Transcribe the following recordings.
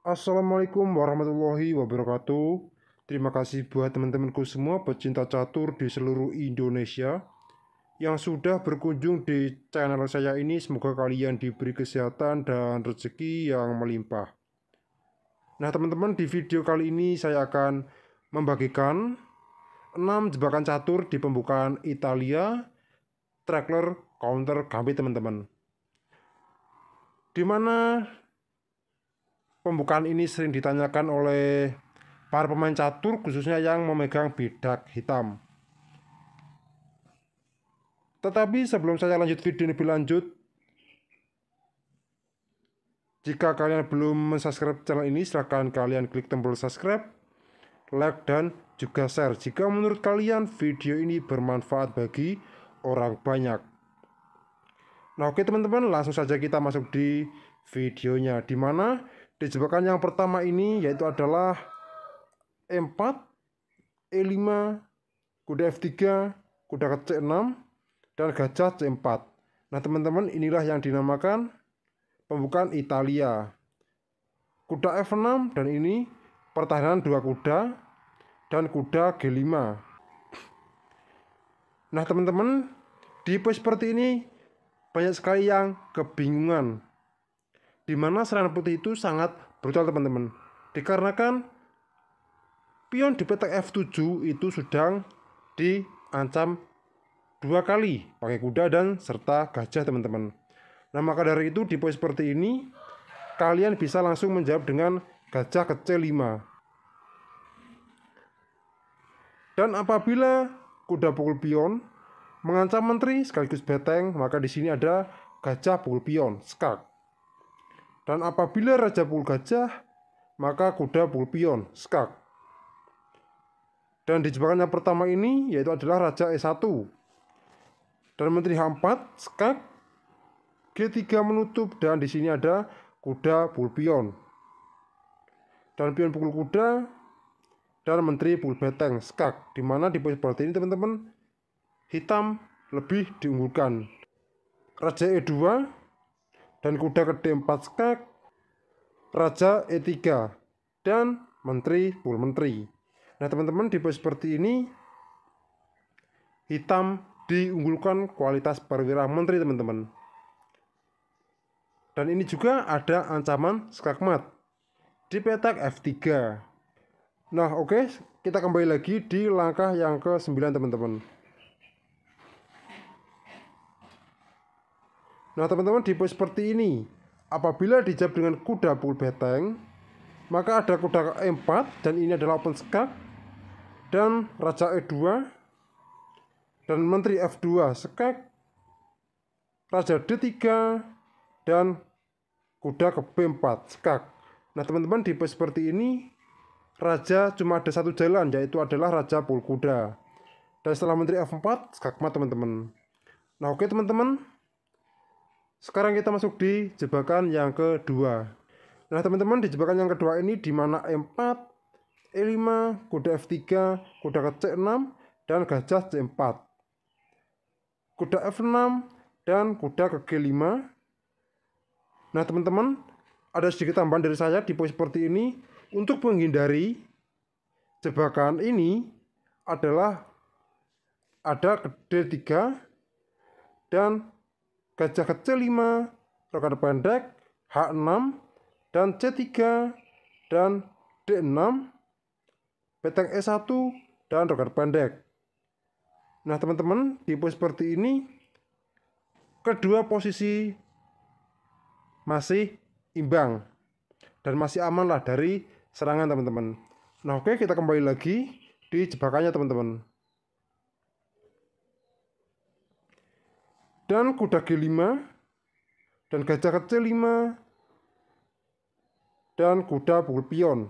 Assalamualaikum warahmatullahi wabarakatuh. Terima kasih buat teman-temanku semua pecinta catur di seluruh Indonesia yang sudah berkunjung di channel saya ini. Semoga kalian diberi kesehatan dan rezeki yang melimpah. Nah teman-teman, di video kali ini saya akan membagikan 6 jebakan catur di pembukaan Italia Trackler Counter Gambit teman-teman, dimana pembukaan ini sering ditanyakan oleh para pemain catur, khususnya yang memegang bedak hitam. Tetapi sebelum saya lanjut video ini lebih lanjut, jika kalian belum subscribe channel ini, silahkan kalian klik tombol subscribe, like, dan juga share jika menurut kalian video ini bermanfaat bagi orang banyak. Nah oke teman-teman, langsung saja kita masuk di videonya, dimana di jebakan yang pertama ini yaitu adalah E4, E5, kuda F3, kuda ke C6, dan gajah C4. Nah teman-teman, inilah yang dinamakan pembukaan Italia. Kuda F6, dan ini pertahanan 2 kuda, dan kuda G5. Nah teman-teman, di pose seperti ini banyak sekali yang kebingungan, dimana serangan putih itu sangat brutal teman-teman, dikarenakan pion di petak F7 itu sedang diancam 2 kali pakai kuda dan serta gajah teman-teman. Nah maka dari itu di pose seperti ini kalian bisa langsung menjawab dengan gajah ke C5. Dan apabila kuda pukul pion mengancam menteri sekaligus beteng, maka di sini ada gajah pukul pion, skak. Dan apabila raja pukul gajah, maka kuda pukul pion, skak. Dan di jebakan yang pertama ini yaitu adalah raja E1 dan menteri H4, skak, G3 menutup, dan di sini ada kuda pukul pion dan pion pukul kuda dan menteri pukul beteng, skak. Dimana di posisi seperti ini teman-teman, hitam lebih diunggulkan. Raja E2 dan kuda ke D4, skak, raja E3 dan menteri pukul menteri. Nah teman-teman, di posisi seperti ini hitam diunggulkan kualitas perwira menteri teman-teman. Dan ini juga ada ancaman skakmat di petak F3. Nah oke, kita kembali lagi di langkah yang ke-9 teman-teman. Nah teman-teman, di pose seperti ini apabila dijawab dengan kuda pukul beteng, maka ada kuda E4 dan ini adalah open skak, dan raja E2 dan menteri F2, skak, raja D3 dan kuda ke B4, skak. Nah teman-teman, di pose seperti ini raja cuma ada satu jalan, yaitu adalah raja pukul kuda. Dan setelah menteri F4, skakmat teman-teman. Nah oke teman-teman, sekarang kita masuk di jebakan yang kedua. Nah teman-teman, di jebakan yang kedua ini dimana E4, E5, kuda F3, kuda ke C6, dan gajah C4, kuda F6, dan kuda ke G5. Nah teman-teman, ada sedikit tambahan dari saya di posisi seperti ini. Untuk menghindari jebakan ini adalah ada ke D3 dan gajah ke C5, rokan pendek, H6, dan C3, dan D6, beteng E1, dan rokan pendek. Nah teman-teman, di posisi seperti ini kedua posisi masih imbang dan masih aman lah dari serangan teman-teman. Nah oke, kita kembali lagi di jebakannya teman-teman. Dan kuda G5 dan gajah ke C5 dan kuda pukul pion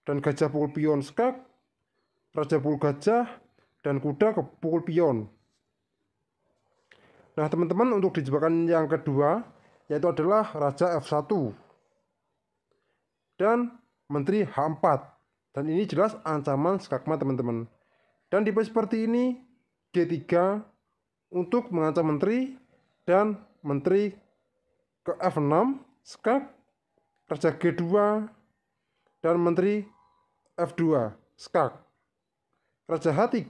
dan gajah pukul pion, skak, raja pukul gajah, dan kuda ke pukul pion. Nah teman-teman, untuk di jebakan yang kedua yaitu adalah raja F1 dan menteri H4, dan ini jelas ancaman skakmat teman-teman. Dan di posisi seperti ini G3 untuk mengancam menteri, dan menteri ke F6, skak, Raja G2, dan Menteri F2 skak. Raja H3,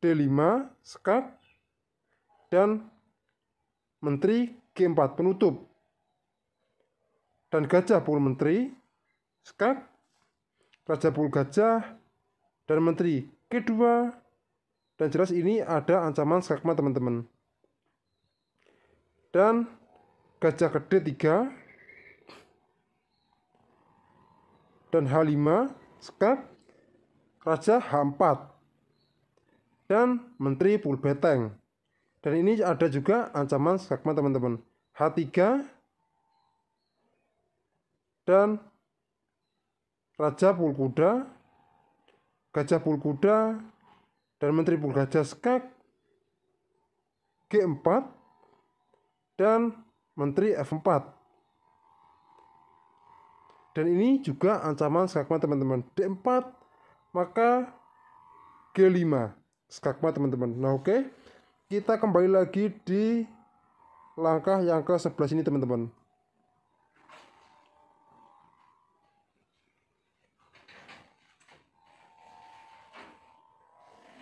D5 skak, dan Menteri G4 penutup. Dan gajah pukul Menteri skak, Raja pukul gajah, dan Menteri G2. Dan jelas ini ada ancaman skakmat teman-teman. Dan gajah ke D3 dan H5 skak, Raja H4, dan Menteri pukul beteng. Dan ini ada juga ancaman skakmat teman-teman. H3 dan Raja pukul kuda, gajah pukul kuda, dan Menteri pukul gajah skak, G4, dan Menteri F4. Dan ini juga ancaman skakmat teman-teman. D4, maka G5 skakmat teman-teman. Nah oke, kita kembali lagi di langkah yang ke-11 ini teman-teman.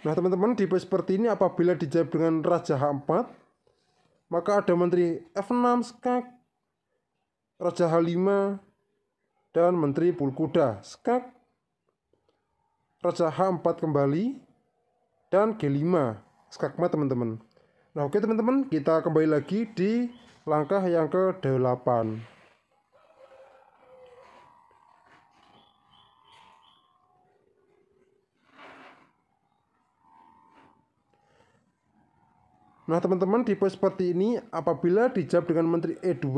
Nah teman-teman, di posisi seperti ini apabila dijawab dengan Raja H4, maka ada Menteri F6 skak, Raja H5, dan Menteri pukul kuda skak, Raja H4 kembali, dan G5 skakmat teman-teman. Nah oke teman-teman, kita kembali lagi di langkah yang ke-8. Nah teman-teman, di posisi seperti ini apabila dijawab dengan Menteri E2,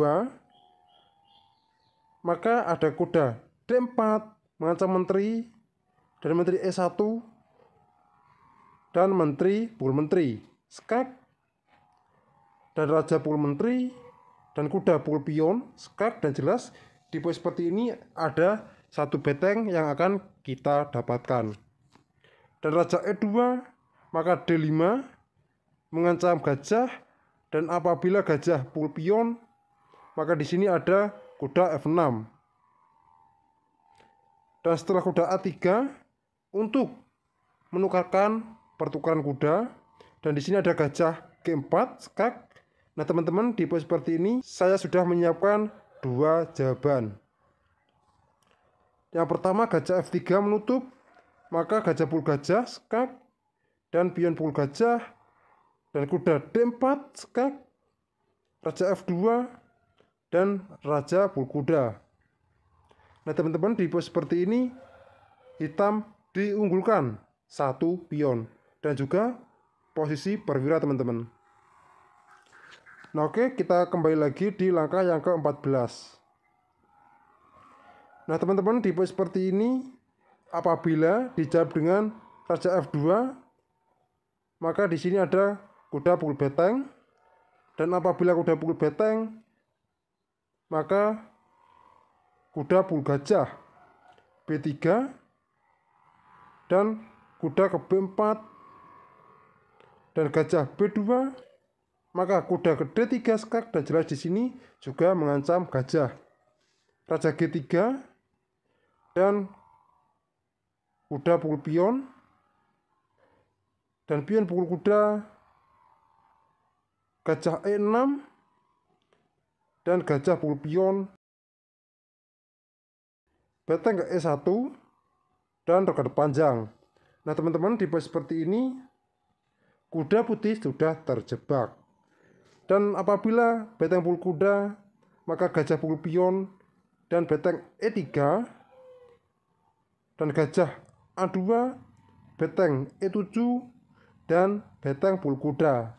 maka ada kuda D4 mengancam Menteri, dan Menteri E1, dan Menteri pukul Menteri skak, dan Raja pukul Menteri, dan kuda pukul pion skak. Dan jelas di posisi seperti ini ada satu beteng yang akan kita dapatkan. Dan Raja E2, maka D5 mengancam gajah, dan apabila gajah pukul pion, maka di sini ada kuda F6. Dan setelah kuda A3 untuk menukarkan pertukaran kuda, dan di sini ada gajah G4 skak. Nah teman-teman, di posisi seperti ini saya sudah menyiapkan dua jawaban. Yang pertama gajah F3 menutup, maka gajah pukul gajah skak, dan pion pukul gajah, dan kuda D4 skak, Raja F2, dan Raja pukul kuda. Nah teman-teman, di posisi seperti ini hitam diunggulkan satu pion dan juga posisi perwira teman-teman. Nah oke, kita kembali lagi di langkah yang ke-14. Nah teman-teman, di posisi seperti ini apabila dijawab dengan Raja F2, maka di sini ada kuda pukul beteng, dan apabila kuda pukul beteng, maka kuda pukul gajah B3, dan kuda ke B4, dan gajah B2, maka kuda ke D3 skak. Dan jelas di sini juga mengancam gajah. Raja G3, dan kuda pukul pion, dan pion pukul kuda, gajah E6, dan gajah pukul pion, beteng ke E1, dan rekan panjang. Nah teman-teman, di posisi seperti ini kuda putih sudah terjebak. Dan apabila beteng pukul kuda, maka gajah pukul pion, dan beteng E3, dan gajah A2, beteng E7, dan beteng pukul kuda.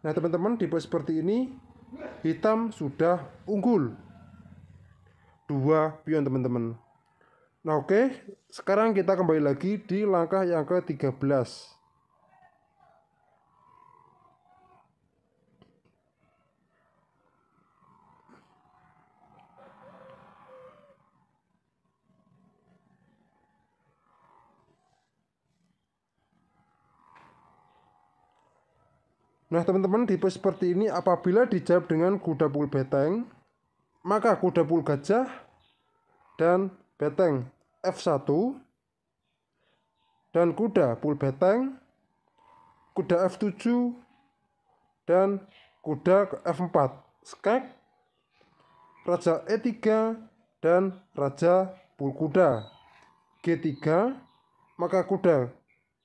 Nah teman-teman, di posisi seperti ini hitam sudah unggul dua pion teman-teman. Nah oke, sekarang kita kembali lagi di langkah yang ke-13. Nah teman-teman, di posisi seperti ini apabila dijawab dengan kuda pukul beteng, maka kuda pukul gajah, dan beteng F1, dan kuda pul beteng, kuda F7, dan kuda ke F4 skak, raja E3, dan raja pul kuda G3, maka kuda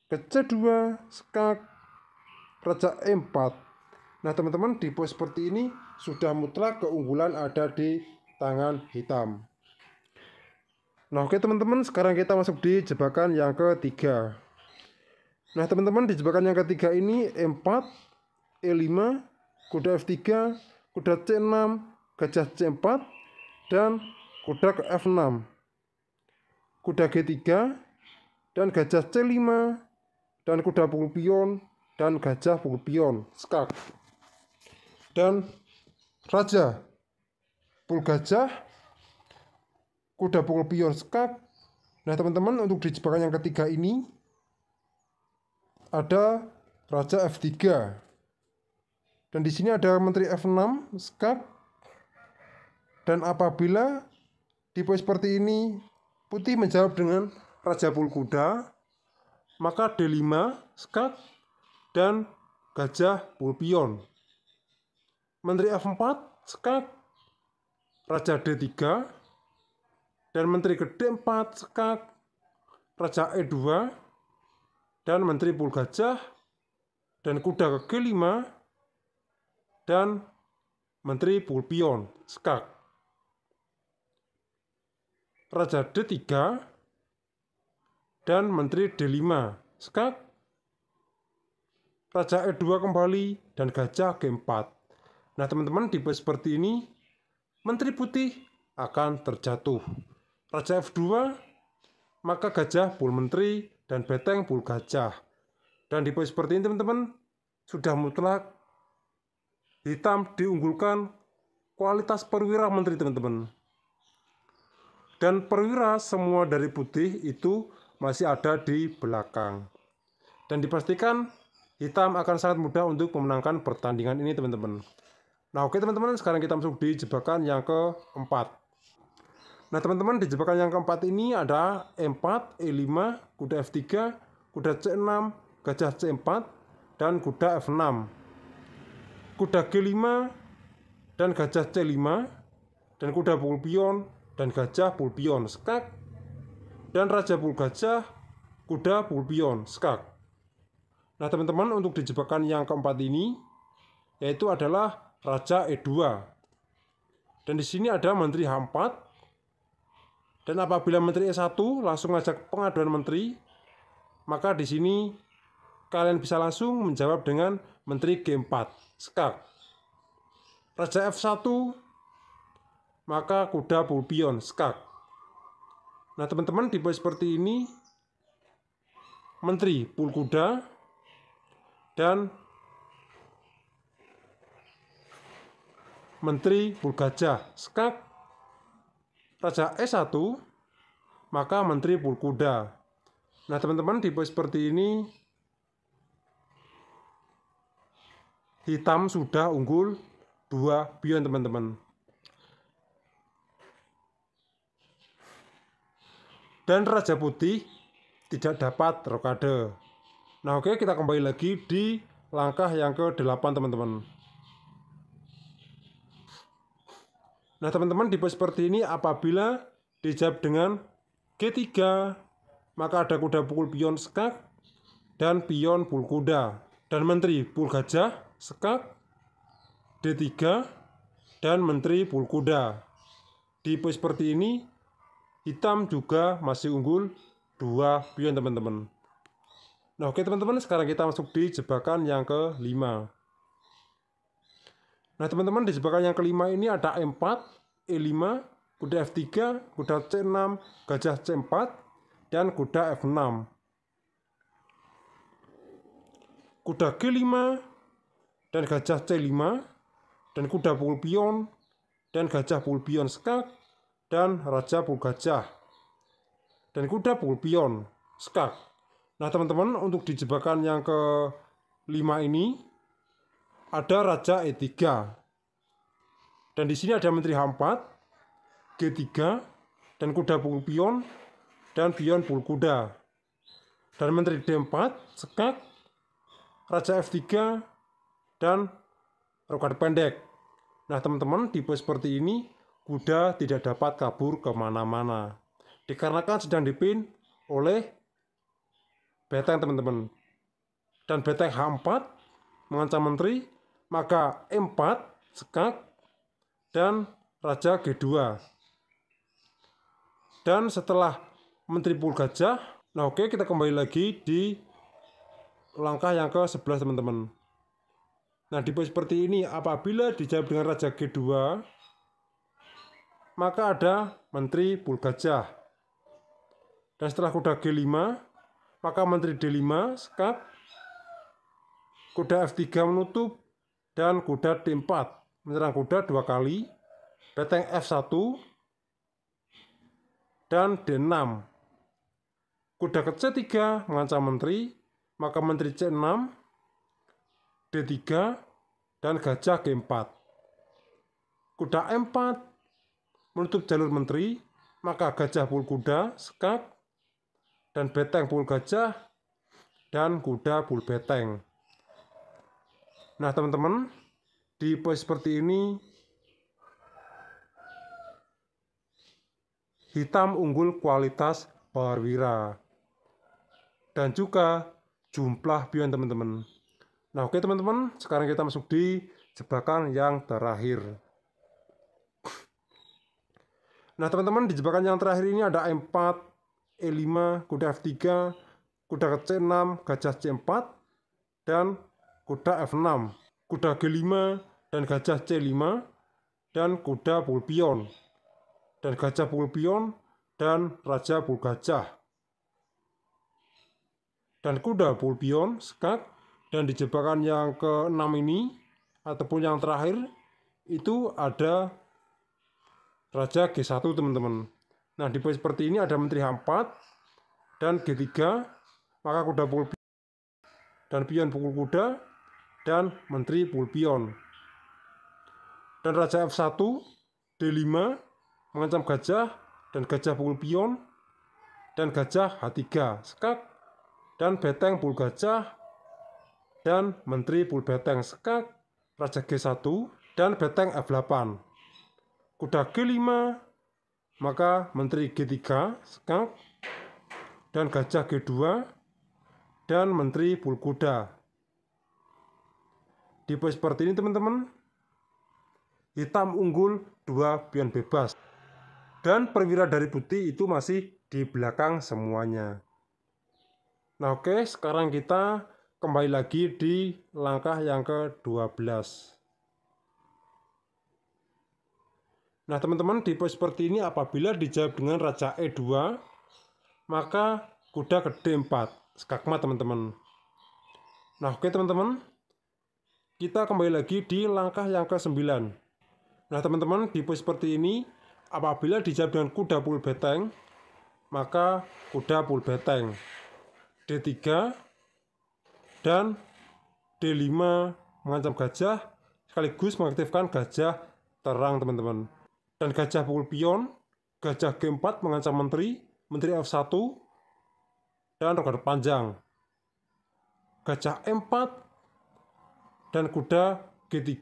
ke C2 skak, raja E4. Nah teman-teman, di pos seperti ini sudah mutlak keunggulan ada di tangan hitam. Nah oke teman-teman, sekarang kita masuk di jebakan yang ketiga. Nah teman-teman, di jebakan yang ketiga ini E4, E5, kuda F3, kuda C6, gajah C4, dan kuda ke F6, kuda G3, dan gajah C5, dan kuda pukul pion, dan gajah pukul pion skak, dan raja pul gajah, kuda pukul pion skak. Nah teman-teman, untuk di jebakan yang ketiga ini ada raja F3, dan di sini ada menteri F6 skak. Dan apabila di pos seperti ini putih menjawab dengan raja pul kuda, maka D5 skak dan gajah pul pion. Menteri F4 skak, raja D3, dan menteri ke D4 skak, raja E2, dan menteri pul gajah, dan kuda ke G5, dan menteri pul pion skak, raja D3, dan menteri D5 skak, raja E2 kembali, dan gajah G4. Nah teman-teman, di pos seperti ini menteri putih akan terjatuh. Raja F2, maka gajah pul menteri dan beteng pul gajah. Dan di pos seperti ini teman-teman, sudah mutlak hitam diunggulkan kualitas perwira menteri teman-teman. Dan perwira semua dari putih itu masih ada di belakang. Dan dipastikan hitam akan sangat mudah untuk memenangkan pertandingan ini teman-teman. Nah oke teman-teman, sekarang kita masuk di jebakan yang keempat. Nah teman-teman, di jebakan yang keempat ini ada E4, E5, kuda F3, kuda C6, gajah C4, dan kuda F6, kuda G5, dan gajah C5, dan kuda pukul pion, dan gajah pukul pion skak, dan raja pukul gajah, kuda pukul pion skak. Nah teman-teman, untuk di jebakan yang keempat ini yaitu adalah raja E2. Dan di sini ada menteri H4. Dan apabila menteri E1 langsung ngajak pengaduan menteri, maka di sini kalian bisa langsung menjawab dengan menteri G4 skak. Raja F1, maka kuda pukul pion skak. Nah teman-teman, di pos seperti ini menteri pul kuda dan menteri pul gajah skak, raja E1, maka menteri pul kuda. Nah teman-teman, di pos seperti ini hitam sudah unggul 2 pion teman-teman. Dan raja putih tidak dapat rokade. Nah oke, kita kembali lagi di langkah yang ke-8 teman-teman. Nah teman-teman, di pos seperti ini apabila dijawab dengan G3, maka ada kuda pukul pion skak dan pion pul kuda, dan menteri pul gajah skak, D3, dan menteri pul kuda. Di pos seperti ini hitam juga masih unggul 2 pion teman-teman. Nah oke teman-teman, sekarang kita masuk di jebakan yang ke-5. Nah teman-teman, di jebakan yang kelima ini ada E4, E5, kuda F3, kuda C6, gajah C4, dan kuda F6, kuda G5, dan gajah C5, dan kuda pukul pion, dan gajah pukul pion skak, dan raja pukul gajah, dan kuda pukul pion skak. Nah teman-teman, untuk di jebakan yang ke-5 ini ada raja E3. Dan di sini ada menteri H4, G3, dan kuda pukul pion, dan pion pukul kuda. Dan menteri D4, skak, raja F3, dan roket pendek. Nah teman-teman, tipe seperti ini kuda tidak dapat kabur kemana-mana, dikarenakan sedang dipin oleh beteng teman-teman. Dan beteng H4 mengancam menteri, maka E4, skak, dan raja G2. Dan setelah menteri pukul gajah, nah oke, kita kembali lagi di langkah yang ke-11 teman-teman. Nah di posisi seperti ini apabila dijawab dengan raja G2, maka ada menteri pukul gajah. Dan setelah kuda G5, maka menteri D5, skak, kuda F3 menutup, dan kuda D4 menyerang kuda 2 kali, beteng F1, dan D6. Kuda ke C3 mengancam menteri, maka menteri C6, D3, dan gajah G4. Kuda M4 menutup jalur menteri, maka gajah pukul kuda, skak, dan beteng pukul gajah, dan kuda pukul beteng. Nah teman-teman, di posisi seperti ini hitam unggul kualitas perwira dan juga jumlah pion teman-teman. Nah oke teman-teman, sekarang kita masuk di jebakan yang terakhir. Nah teman-teman, di jebakan yang terakhir ini ada E4, E5, kuda F3, kuda ke C6, gajah C4, dan kuda F6, kuda G5, dan gajah C5, dan kuda pukul pion, dan gajah pukul pion, dan raja pukul gajah, dan kuda pukul pion, skak. Dan di jebakan yang ke-6 ini ataupun yang terakhir itu ada raja G1 teman-teman. Nah di posisi seperti ini ada menteri H4 dan G3, maka kuda pukul pion dan pion pukul kuda, dan menteri pukul pion. Dan raja F1, D5 mengancam gajah, dan gajah pukul pion, dan gajah H3, skak, dan beteng pukul gajah, dan menteri pukul beteng, skak, raja G1, dan beteng F8. Kuda G5, maka menteri G3, skak, dan gajah G2, dan menteri pukul kuda. Di posisi seperti ini teman-teman, hitam unggul 2 pion bebas, dan perwira dari putih itu masih di belakang semuanya. Nah oke, sekarang kita kembali lagi di langkah yang ke-12. Nah teman-teman, di posisi seperti ini apabila dijawab dengan raja E2, maka kuda ke D4, skakmat teman-teman. Nah oke teman-teman, kita kembali lagi di langkah yang ke-9. Nah teman-teman, di posisi seperti ini apabila dijawab dengan kuda pukul beteng, maka kuda pukul beteng, D3, dan D5 mengancam gajah sekaligus mengaktifkan gajah terang teman-teman. Dan gajah pukul pion, gajah G4 mengancam menteri, menteri F1, dan roket panjang, gajah M4, dan kuda G3,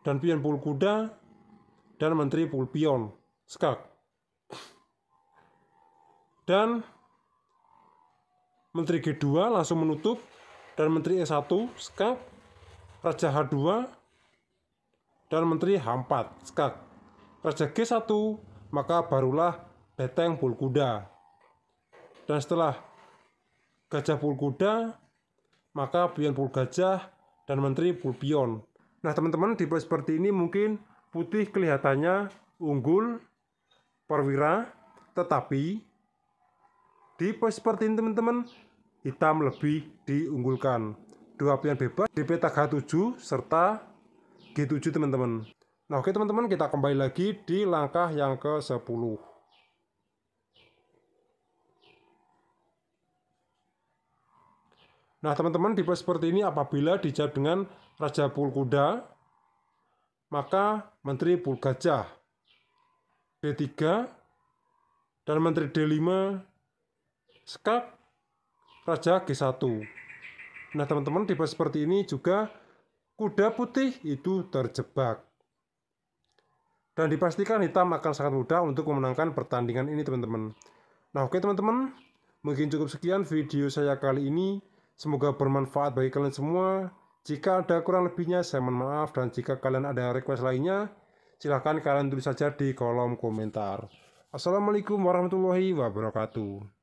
dan pion pukul kuda, dan menteri pukul pion, skak. Dan menteri G2 langsung menutup, dan menteri E1, skak, raja H2, dan menteri H4, skak, raja G1, maka barulah beteng pukul kuda. Dan setelah gajah pukul kuda, maka pion pukul gajah, dan menteri pukul pion. Nah teman-teman, di posisi seperti ini mungkin putih kelihatannya unggul perwira, tetapi di posisi seperti ini teman-teman, hitam lebih diunggulkan. 2 pion bebas di petak H7 serta G7 teman-teman. Nah oke teman-teman, kita kembali lagi di langkah yang ke-10. Nah teman-teman, di posisi seperti ini apabila dijawab dengan raja pukul kuda, maka menteri pukul gajah, D3, dan menteri D5 skak raja G1. Nah teman-teman, di pos seperti ini juga kuda putih itu terjebak. Dan dipastikan hitam akan sangat mudah untuk memenangkan pertandingan ini teman-teman. Nah oke teman-teman, mungkin cukup sekian video saya kali ini. Semoga bermanfaat bagi kalian semua. Jika ada kurang lebihnya saya mohon maaf, dan jika kalian ada request lainnya silahkan kalian tulis saja di kolom komentar. Assalamualaikum warahmatullahi wabarakatuh.